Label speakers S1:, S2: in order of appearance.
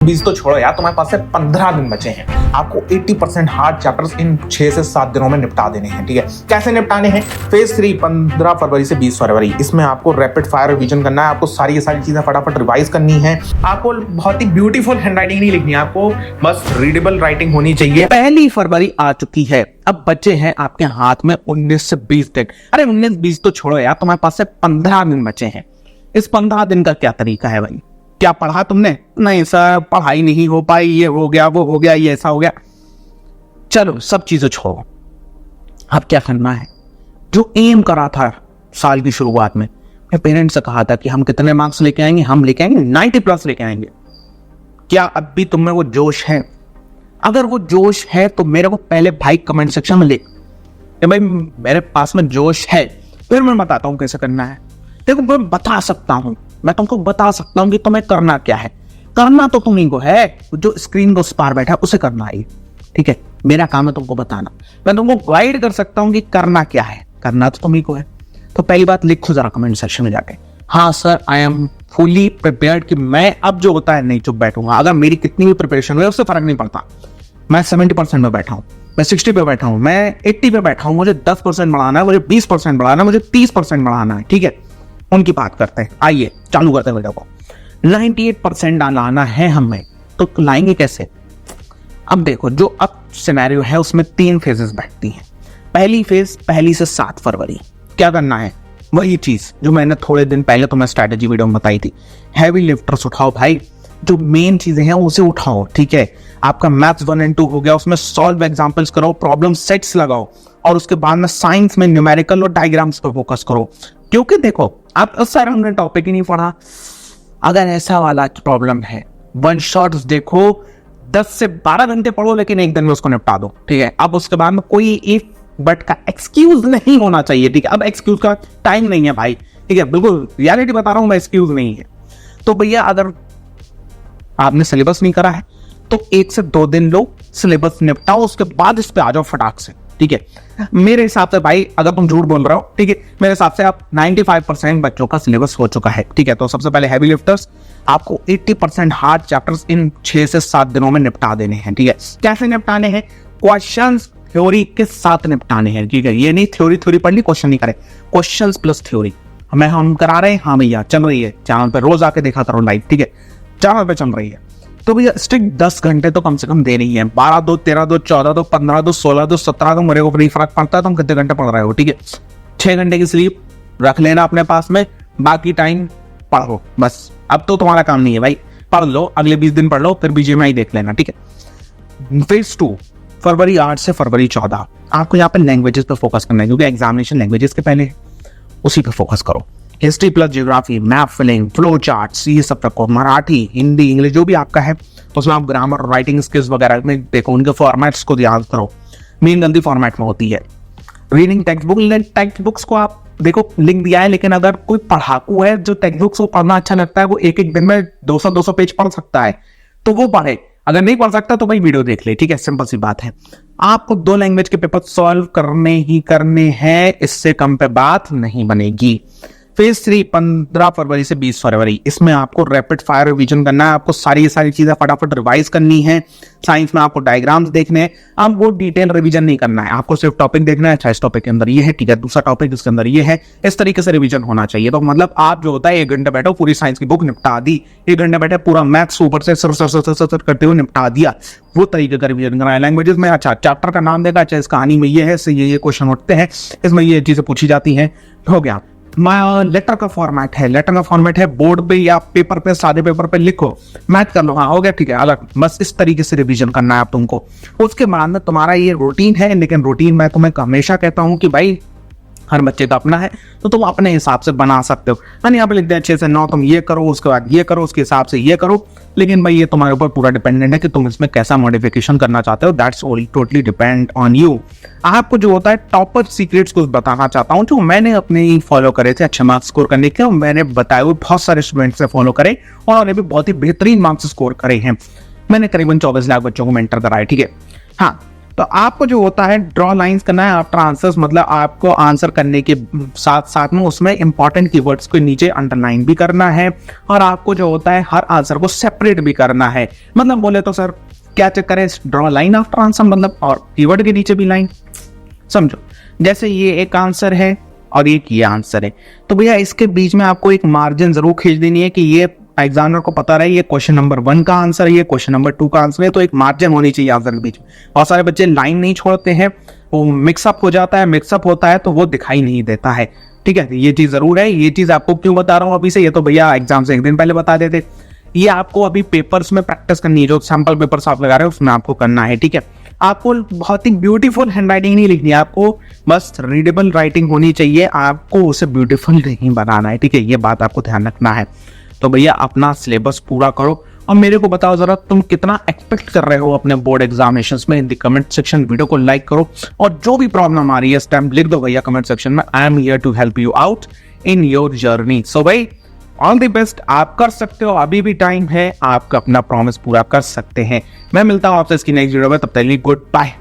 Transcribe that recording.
S1: 20 तो छोड़ो यार, तुम्हारे पास से 15 दिन बचे हैं। आपको 80% हार्ड चैप्टर्स इन 6 से 7 दिनों में निपटा देने हैं। ठीक है, कैसे निपटाने हैं? फेज 3 15 फरवरी से 20 फरवरी, इसमें आपको रैपिड फायर रिवीजन करना है। आपको सारी की सारी चीजें फटाफट रिवाइज करनी है। आपको बहुत ही ब्यूटीफुल हैंडराइटिंग नहीं लिखनी है, आपको बस रीडेबल राइटिंग होनी चाहिए।
S2: पहली फरवरी आ चुकी है, अब बचे हैं आपके हाथ में 19 से 20 दिन। अरे 19-20 तो छोड़ो यार, तुम्हारे पास से 15 दिन बचे हैं। इस 15 दिन का क्या तरीका है भाई? क्या पढ़ा तुमने? नहीं सर, पढ़ाई नहीं हो पाई, ये हो गया, वो हो गया, ये ऐसा हो गया। चलो सब चीजें छोड़ो, अब क्या करना है? जो एम करा था साल की शुरुआत में, मैं पेरेंट्स से कहा था कि हम कितने मार्क्स लेके आएंगे, हम लेके आएंगे 90+ लेके आएंगे। क्या अब भी तुम में वो जोश है? अगर वो जोश है तो मेरे को पहले भाई कमेंट सेक्शन में लिख कि भाई मेरे पास में जोश है, फिर मैं बताता हूं कैसे करना है। देखो मैं बता सकता हूं, मैं तुमको बता सकता हूं कि तुम्हें करना क्या है। करना तो तुम्हीं को है, जो स्क्रीन को उस पार बैठा उसे करना है। ठीक है, मेरा काम है तुमको बताना। मैं तुमको गाइड कर सकता हूं कि करना क्या है, करना तो तुम्हीं को है। तो पहली बात लिखो जरा कमेंट सेक्शन में जाके, हाँ sir I am fully prepared कि मैं अब जो होता है नहीं चुप बैठूंगा। अगर मेरी कितनी भी प्रिपरेशन हुई उससे फर्क नहीं पड़ता। मैं 70% में बैठा हूं, मैं 60 पे बैठा हूं, मैं 80 पे बैठा हूं, मुझे 10% बढ़ाना है, मुझे 20% बढ़ाना है, मुझे 30% बढ़ाना है। ठीक है, उनकी बात करते हैं। आइए चालू करते हैं वीडियो को। 98% लाना है हमें, तो लाएंगे कैसे? अब देखो, जो अब सिनेरियो है उसमें 3 फेजेस बैठती हैं। पहली फेज 1 से 7 फरवरी। क्या करना है? वही चीज जो मैंने थोड़े दिन पहले तुम्हें स्ट्रैटेजी वीडियो में बताई थी। हैवी लिफ्टर्स उठाओ भाई, जो मेन चीजें हैं उसे उठाओ। ठीक है, आपका मैथ्स 1 और 2 हो गया, उसमें सॉल्व एग्जांपल्स करो, प्रॉब्लम सेट्स लगाओ, और उसके बाद में साइंस में न्यूमेरिकल और डायग्राम्स पर फोकस करो। क्योंकि देखो, आप सर हमने टॉपिक ही नहीं पढ़ा, अगर ऐसा वाला प्रॉब्लम है, वन शॉट्स देखो, 10 से 12 घंटे पढ़ो, लेकिन एक दिन में उसको निपटा दो। ठीक है, अब उसके बाद में कोई इफ बट का एक्सक्यूज नहीं होना चाहिए। ठीक है, अब एक्सक्यूज का टाइम नहीं है भाई। ठीक है, बिल्कुल रियलिटी बता रहा हूं मैं, एक्सक्यूज नहीं है। तो भैया अगर आपने सिलेबस नहीं करा है तो 1 से 2 दिन लो, सिलेबस निपटाओ, उसके बाद इस पे आ जाओ फटाक से। ठीक है, मेरे हिसाब से भाई, अगर तुम झूठ बोल रहे हो, ठीक है, मेरे हिसाब से आप 95% बच्चों का सिलेबस हो चुका है। ठीक है, तो सबसे पहले हैवी लिफ्टर्स, आपको 80% हार्ड चैप्टर्स इन 6 से 7 दिनों में निपटा देने हैं। ठीक है, कैसे निपटाने हैं? क्वेश्चंस थ्योरी के साथ निपटाने हैं। ठीक है, ये नहीं थ्योरी पढ़ ली क्वेश्चन नहीं करे, क्वेश्चंस प्लस थ्योरी हम करा रहे हैं। हाँ भैया चल रही है, चैनल पे रोज आके देखा करो लाइव। ठीक है, चैनल पे चल रही है। तो भैया स्ट्रिक्ट 10 घंटे तो कम से कम दे रही है। 12 दो 13 दो 14 दो 15 दो 16 दो 17 दो, मेरे को नहीं फर्क पड़ता है तुम कितने घंटे पढ़ रहे हो। ठीक है, 6 घंटे की स्लीप रख लेना अपने पास में, बाकी टाइम पढ़ो बस। अब तो तुम्हारा काम नहीं है भाई, पढ़ लो, अगले 20 दिन पढ़ लो, फिर BGMI देख लेना। ठीक है, फेज 2 फरवरी 8 से फरवरी 14, आपको यहाँ पे लैंग्वेजेस पे फोकस करना है, क्योंकि एग्जामिनेशन लैंग्वेजेस के पहले है, उसी पे फोकस करो। History plus geography, map filling, flow charts, ये सब रखो। मराठी, हिंदी, इंग्लिश जो भी आपका है, उसमें आप ग्रामर, राइटिंग स्किल्स वगैरह में देखो, उनके फॉर्मेट्स को याद करो। मेन गंदी फॉर्मेट में होती है। रीडिंग टेक्स्ट बुक्स को आप देखो, लिंक दिया है, लेकिन अगर कोई पढ़ाकू है जो टेक्स्ट बुक्स को पढ़ना अच्छा लगता है, वो एक दिन में 200 पेज पढ़ सकता है, तो वो पढ़े। अगर नहीं पढ़ सकता तो भाई वीडियो देख ले। ठीक है, सिंपल सी बात है। आपको 2 लैंग्वेज के पेपर सॉल्व करने ही करने हैं, इससे कम पे बात नहीं बनेगी। फेज 3 15 फरवरी से 20 फरवरी, इसमें आपको रैपिड फायर रिवीजन करना है। आपको सारी चीजें फटाफट रिवाइज करनी है। साइंस में आपको डायग्राम्स देखने हैं, अब वो डिटेल रिवीजन नहीं करना है, आपको सिर्फ टॉपिक देखना है। अच्छा, इस टॉपिक के अंदर ये है, ठीक है, दूसरा टॉपिक इसके अंदर ये है, इस तरीके से रिवीजन होना चाहिए। तो मतलब आप जो होता है 1 घंटे बैठो, पूरी साइंस की बुक निपटा दी, 1 घंटे बैठे पूरा मैथ्स ऊपर से सर करते हुए निपटा दिया, वो तरीके का रिवीजन करना है। लैंग्वेजेस में अच्छा चैप्टर का नाम देगा, अच्छा इस कहानी में ये है, इससे ये क्वेश्चन उठते हैं, इसमें ये चीजें पूछी जाती हैं, हो गया। लेटर का फॉर्मेट है, बोर्ड पे या पेपर पे, सादे पेपर पे लिखो, मैथ कर लो, हाँ हो गया, ठीक है, अलग। बस इस तरीके से रिवीजन करना है आप तुमको। उसके बाद में तुम्हारा ये रूटीन है, लेकिन रूटीन मैं तुम्हें हमेशा कहता हूं कि भाई हर बच्चे का अपना है, तो तुम अपने हिसाब से बना सकते हो। मैंने यहाँ पे लिख दिया 6 से 9 तुम ये करो, उसके बाद ये करो, उसके हिसाब से ये करो, लेकिन भाई ये तुम्हारे ऊपर पूरा डिपेंडेंट है कि तुम इसमें कैसा मॉडिफिकेशन करना चाहते हो। That's totally depend on you. आपको जो होता है टॉपर सीक्रेट्स कुछ बताना चाहता हूँ, जो मैंने अपने फॉलो करे थे अच्छे मार्क्स स्कोर करने के, मैंने बताए हुए बहुत सारे स्टूडेंट्स से फॉलो करे और उन्होंने भी बहुत ही बेहतरीन मार्क्स स्कोर करे हैं। मैंने करीबन 24 लाख बच्चों को मेंटर कराया। ठीक है, हाँ, तो आपको जो होता है ड्रॉ लाइंस करना है आफ्टर आंसर्स, मतलब आपको आंसर करने के साथ साथ में उसमें इंपॉर्टेंट कीवर्ड्स को नीचे अंडरलाइन भी करना है, और आपको जो होता है हर आंसर को सेपरेट भी करना है। मतलब बोले तो सर क्या चक्कर है, ड्रॉ लाइन आफ्टर आंसर मतलब, और कीवर्ड के नीचे भी लाइन। समझो जैसे ये एक आंसर है और एक ये आंसर है, तो भैया इसके बीच में आपको एक मार्जिन जरूर खींच देनी है कि ये एग्जामिनर को पता रहे ये क्वेश्चन नंबर 1 का आंसर है, ये क्वेश्चन नंबर 2 का आंसर है, तो एक मार्जिन होनी चाहिए आंसर के बीच में। बहुत सारे बच्चे लाइन नहीं छोड़ते हैं, वो मिक्सअप हो जाता है, मिक्सअप होता है तो वो दिखाई नहीं देता है। ठीक है, ये चीज जरूर है। ये चीज आपको क्यों बता रहा हूँ अभी से, ये तो भैया एग्जाम से एक दिन पहले बता देते। ये आपको अभी पेपर्स में प्रैक्टिस करनी है, जो सैंपल पेपर्स आप लगा रहे हो उसमें आपको करना है। ठीक है, आपको बहुत ही ब्यूटीफुल हैंडराइटिंग नहीं लिखनी है, आपको बस रीडेबल राइटिंग होनी चाहिए, आपको उसे ब्यूटीफुल नहीं बनाना है। ठीक है, ये बात आपको ध्यान रखना है। तो भैया अपना सिलेबस पूरा करो और मेरे को बताओ जरा तुम कितना एक्सपेक्ट कर रहे हो अपने बोर्ड एग्जामिनेशंस में। In the comment section video को लाइक करो, और जो भी प्रॉब्लम आ रही है इस टाइम लिख दो भैया कमेंट सेक्शन में। I am here to help you out in your journey. So भाई ऑल द बेस्ट, आप कर सकते हो, अभी भी टाइम है, आप अपना प्रॉमिस पूरा कर सकते हैं। मैं मिलता हूं आपसे इसकी नेक्स्ट वीडियो में, तब तक के लिए गुड बाय।